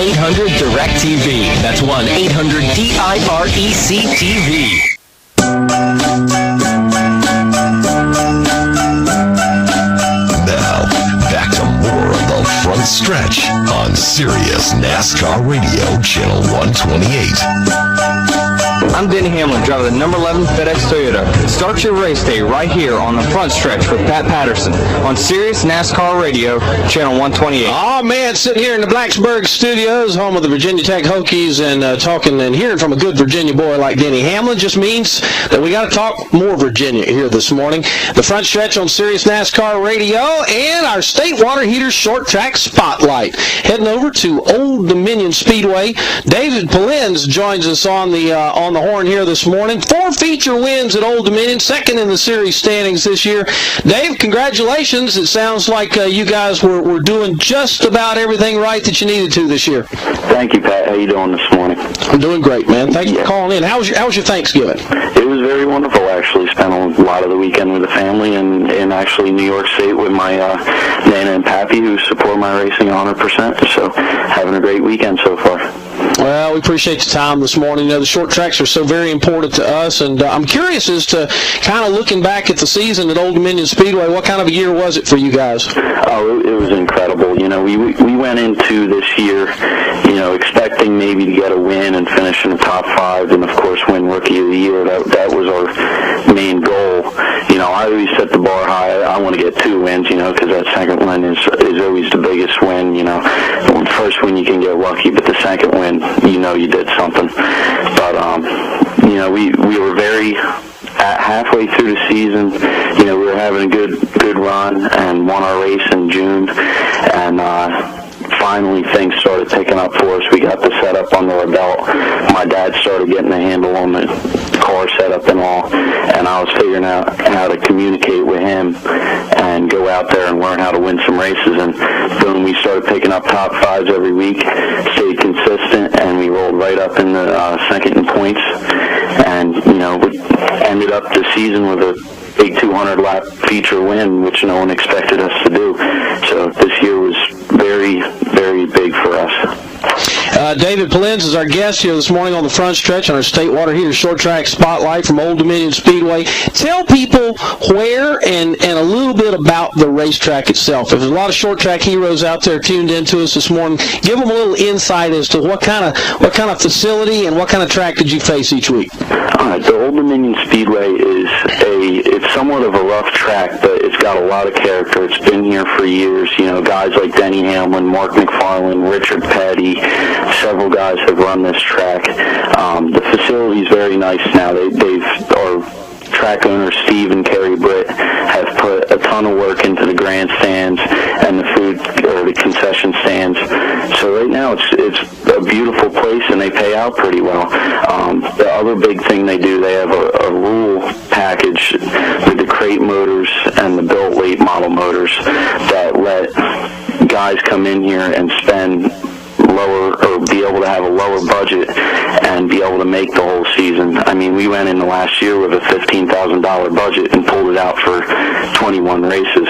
1-800-DIRECTV. That's 1-800-DIRECTV. Now, back to more of the front stretch on Sirius NASCAR Radio, Channel 128. I'm Denny Hamlin, driver of the number 11 FedEx Toyota. Start your race day right here on the front stretch with Pat Patterson on Sirius NASCAR Radio, Channel 128. Oh, man, sitting here in the Blacksburg studios, home of the Virginia Tech Hokies, and talking and hearing from a good Virginia boy like Denny Hamlin just means that we got to talk more Virginia here this morning. The front stretch on Sirius NASCAR Radio and our state water heater short track spotlight. Heading over to Old Dominion Speedway, David Polenz joins us on the horn here this morning. 4 feature wins at Old Dominion, second in the series standings this year. Dave, congratulations. It sounds like you guys were doing just about everything right that you needed to this year. Thank you, Pat. How you doing this morning? I'm doing great, man. Thanks for calling in. How was your Thanksgiving? It was very wonderful, actually. Spent a lot of the weekend with the family and actually New York State with my Nana and Pappy, who support my racing 100%. So having a great weekend so far. Well, we appreciate the time this morning. You know, the short tracks are so very important to us, and I'm curious as to kind of looking back at the season at Old Dominion Speedway, what kind of a year was it for you guys? Oh, it was incredible. You know, we went into this year, you know, expecting maybe to get a win and finish in the top 5, and of course win Rookie of the Year. That was our main goal. You know, I always set the bar high. I want to get 2 wins, you know, because that second win is always the biggest win. You know, the first win you can get lucky, but the second win, you know, you did something. But you know, we were very halfway through the season. You know, we were having a good run and won our race in June, and finally things started picking up for us. We got the setup under our belt. My dad started getting a handle on the car setup and all, and I was figuring out how to communicate with him and go out there and learn how to win some races. And boom, we started picking up top 5s every week, stayed consistent, and we rolled right up in the second in points. And, you know, we ended up the season with a big 200-lap feature win, which no one expected us to do. So this year was very, very big for us. David Polenz is our guest here this morning on the front stretch on our State Water Heater Short Track Spotlight from Old Dominion Speedway. Tell people where and a little bit about the racetrack itself. If there's a lot of short track heroes out there tuned into us this morning, give them a little insight as to what kind of facility and what kind of track did you face each week. The Old Dominion Speedway it's somewhat of a rough track, but it's got a lot of character. It's been here for years. You know, guys like Denny Hamlin, Mark McFarland, Richard Petty, several guys have run this track. The facility's very nice now. Our track owners, Steve and Kerry Britt, have put a ton of work into the grandstands and the food or the concession stands. So right now it's a beautiful place, and they pay out pretty well. The other big thing they do, they have a rule package with the crate motors and the built late model motors that let guys come in here and spend lower, or be able to have a lower budget and be able to make the whole season. I mean, we went in the last year with a $15,000 budget and pulled it out for 21 races.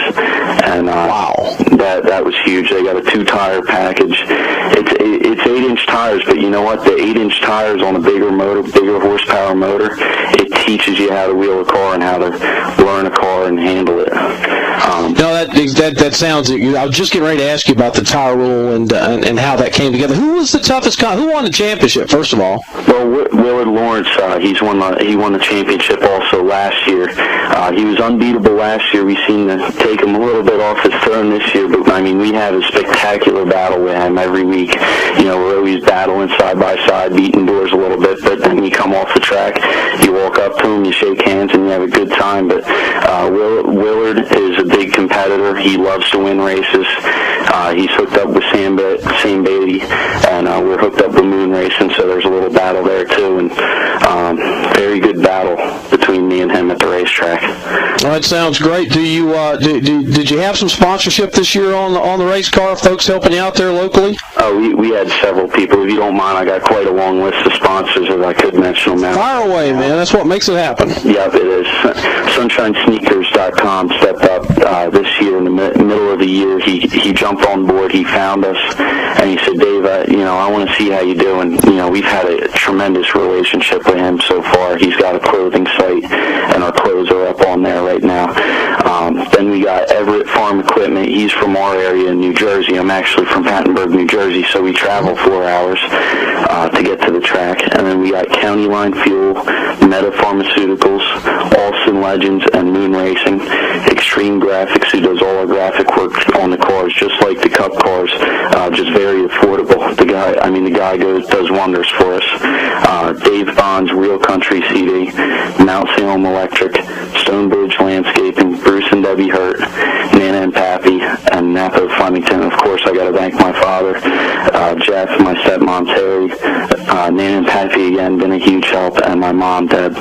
And wow, that was huge. They got a 2-tire package. It's 8-inch tires, but you know what? The 8-inch tires on a bigger horsepower motor, it teaches you how to wheel a car and how to learn a car and handle it. That sounds. I was just getting ready to ask you about the tire rule and how that came together. Who was the toughest guy? Who won the championship, first of all? Well, Willard Lawrence, he won the championship also last year. He was unbeatable last year. We seem to take him a little bit off his throne this year, but I mean, we have a spectacular battle with him every week. You know, we're always battling side by side, beating doors a little bit, but then you come off the track, you walk up to him, you shake hands, and you have a good time. But Willard is a big competitor. He loves to win races. He's hooked up with Sam Beatty, and we're hooked up with Moon Racing, so there's a little battle there too, and very good battle between me and him at the race. racetrack. Well, that sounds great. Do you did you have some sponsorship this year on the race car? Folks helping you out there locally? Oh, we had several people. If you don't mind, I got quite a long list of sponsors, if I could mention them now. Fire away, man. That's what makes it happen. Yep, it is. SunshineSneakers.com stepped up this year in the middle of the year. He jumped on board. He found us, and he said, Dave, I want to see how you do. And we've had a tremendous relationship with him so far. He's got a clothing site, and our clothes are up on there right now. Then we got Everett Farm Equipment. He's from our area in New Jersey. I'm actually from Hattiesburg, New Jersey, so we travel 4 hours to get to the track. And then we got County Line Fuel, Meta Pharmaceuticals, Alston Legends, and Moon Racing. Extreme Graphics, who does all our graphic work on the cars, just like the Cup cars, just very affordable. The guy does wonders for us. Dave Bond's Real Country CD, Mount Salem Electric, Stonebridge Landscaping, Bruce and Debbie Hurt, Nana and Pappy, and Napa Flemington. Of course, I got to thank my father, Jeff, my stepmom Terry, Nana and Pappy again, been a huge help, and my mom Deb.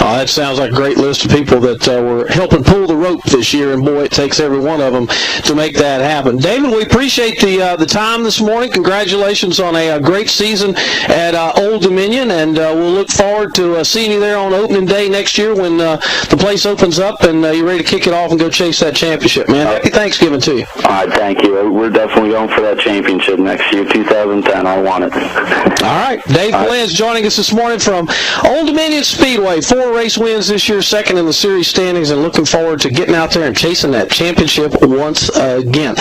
That sounds like a great list of people that were helping pull the rope this year, and boy, it takes every one of them to make that happen. David, we appreciate the time this morning. Congratulations on a great season at Old Dominion, and we'll look forward to seeing you there on opening day next year when the place opens up and you're ready to kick it off and go chase that championship, man. Happy Thanksgiving to you. All right, thank you. We're definitely going for that championship next year, 2010. I want it. All right, Dave Polenz joining us this morning from Old Dominion Speedway. 4 race wins this year, second in the series standings, and looking forward to getting out there and chasing that championship once again.